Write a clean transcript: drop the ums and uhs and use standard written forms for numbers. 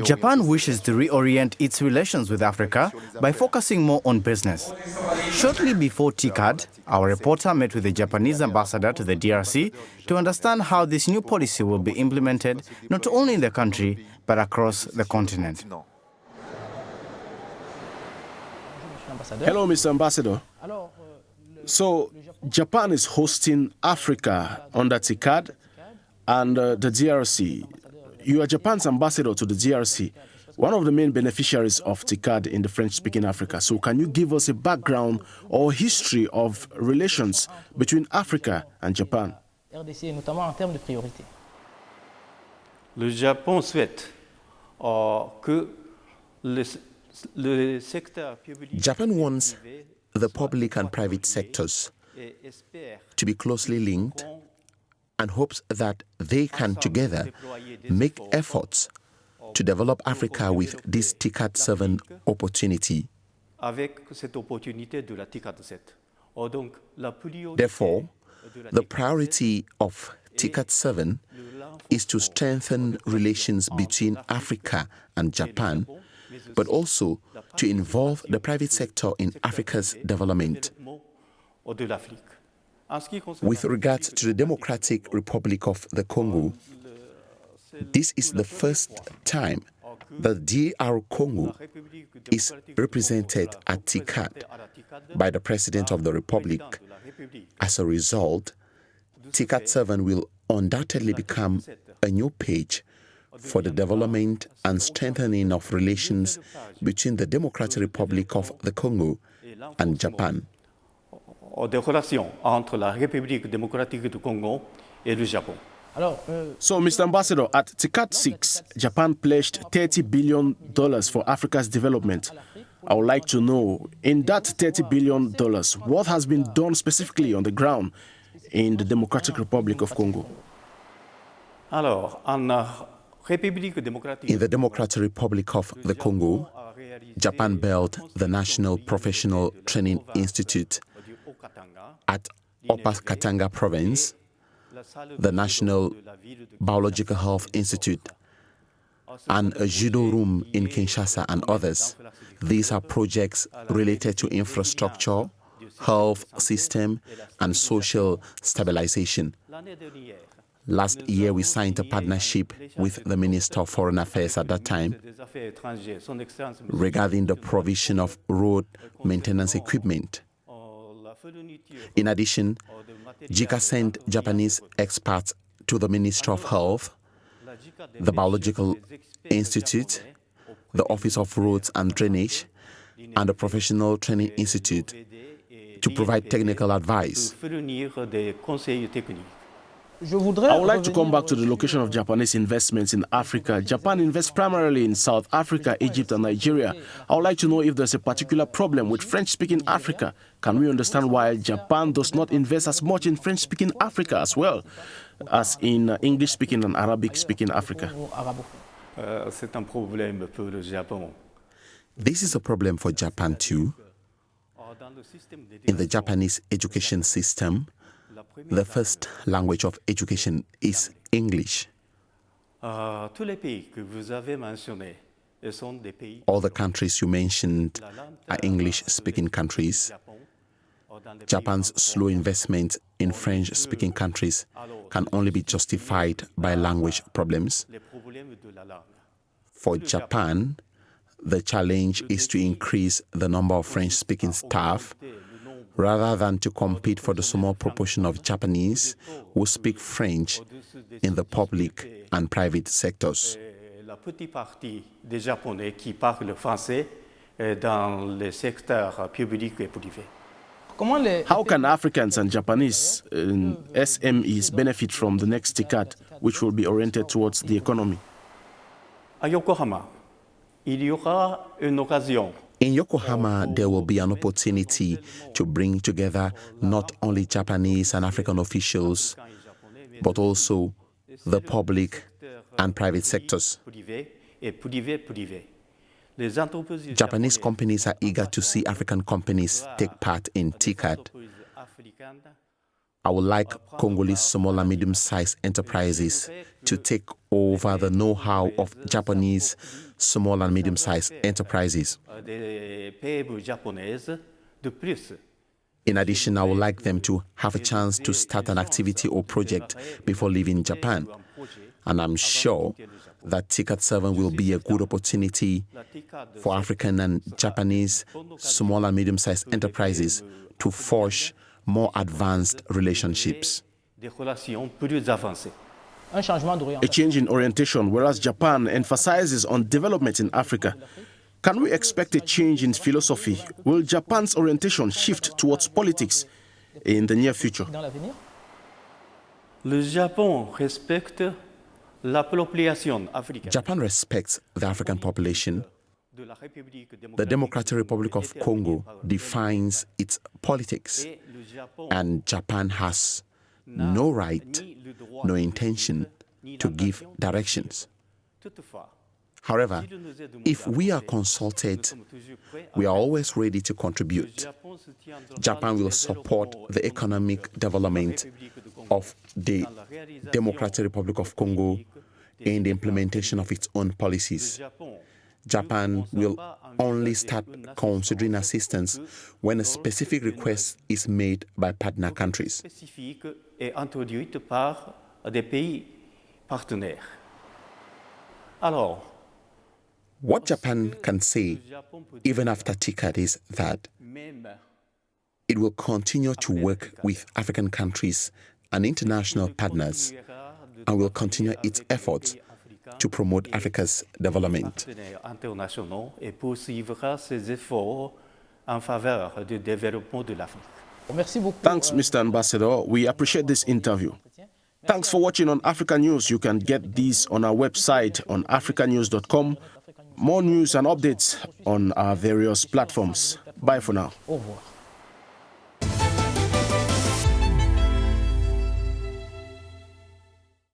Japan wishes to reorient its relations with Africa by focusing more on business. Shortly before TICAD, our reporter met with the Japanese ambassador to the DRC to understand how this new policy will be implemented not only in the country but across the continent. Hello, Mr. Ambassador. So, Japan is hosting Africa under TICAD and the DRC. You are Japan's ambassador to the DRC, one of the main beneficiaries of TICAD in the French-speaking Africa. So can you give us a background or history of relations between Africa and Japan? Le Japon souhaite que le secteur public. Japan wants the public and private sectors to be closely linked and hopes that they can together make efforts to develop Africa with this TICAD 7 opportunity. Therefore, the priority of TICAD 7 is to strengthen relations between Africa and Japan, but also to involve the private sector in Africa's development. With regard to the Democratic Republic of the Congo, this is the first time that DR Congo is represented at TICAD by the President of the Republic. As a result, TICAD 7 will undoubtedly become a new page for the development and strengthening of relations between the Democratic Republic of the Congo and Japan. Des relations entre la République démocratique du Congo et le Japon. So, Mr. Ambassador, at TICAD 6, Japan pledged $30 billion for Africa's development. I would like to know, in that $30 billion, what has been done specifically on the ground in the Democratic Republic of Congo? In the Democratic Republic of the Congo, Japan built the National Professional Training Institute at Upper Katanga Province, the National Biological Health Institute, and a judo room in Kinshasa and others. These are projects related to infrastructure, health system, and social stabilization. Last year, we signed a partnership with the Minister of Foreign Affairs at that time regarding the provision of road maintenance equipment. In addition, JICA sent Japanese experts to the Ministry of Health, the Biological Institute, the Office of Roads and Drainage, and the Professional Training Institute to provide technical advice. I would like to come back to the location of Japanese investments in Africa. Japan invests primarily in South Africa, Egypt, and Nigeria. I would like to know if there's a particular problem with French-speaking Africa. Can we understand why Japan does not invest as much in French-speaking Africa as well as in English-speaking and Arabic-speaking Africa? This is a problem for Japan too. In the Japanese education system, the first language of education is English. All the countries you mentioned are English-speaking countries. Japan's slow investment in French-speaking countries can only be justified by language problems. For Japan, the challenge is to increase the number of French-speaking staff rather than to compete for the small proportion of Japanese who speak French in the public and private sectors. La petite partie des Japonais qui parlent français dans les secteurs publics et privés. How can Africans and Japanese SMEs benefit from the next TICAD, which will be oriented towards the economy? À Yokohama, il y aura une occasion. In Yokohama, there will be an opportunity to bring together not only Japanese and African officials, but also the public and private sectors. Japanese companies are eager to see African companies take part in TICAD. I would like Congolese small and medium-sized enterprises to take over the know-how of Japanese small and medium-sized enterprises. Des PME japonaises de plus. In addition, I would like them to have a chance to start an activity or project before leaving Japan. And I'm sure that TICAD 7 will be a good opportunity for African and Japanese small and medium-sized enterprises to forge more advanced relationships. Des relations plus avancées. A change in orientation, whereas Japan emphasizes on development in Africa. Can we expect a change in philosophy? Will Japan's orientation shift towards politics in the near future? Le Japon respecte l'appropriation africaine. Japan respects the African population. De la République The Democratic Republic of Congo defines its politics, and Japan has no right, no intention to give directions. However, if we are consulted, we are always ready to contribute. Japan will support the economic development of the Democratic Republic of Congo in the implementation of its own policies. Japan will only start considering assistance when a specific request is made by partner countries. spécifique est introduite par des pays partenaires. Alors, What Japan can say, even after TICAD, is that même it will continue to work with African countries and international partners and will continue its efforts to promote Africa's development. partenaires internationaux et poursuivra ses efforts en faveur du développement de l'Afrique. Thanks, Mr. Ambassador. We appreciate this interview. Thanks for watching on Africa News. You can get these on our website on africanews.com. More news and updates on our various platforms. Bye for now. Au revoir.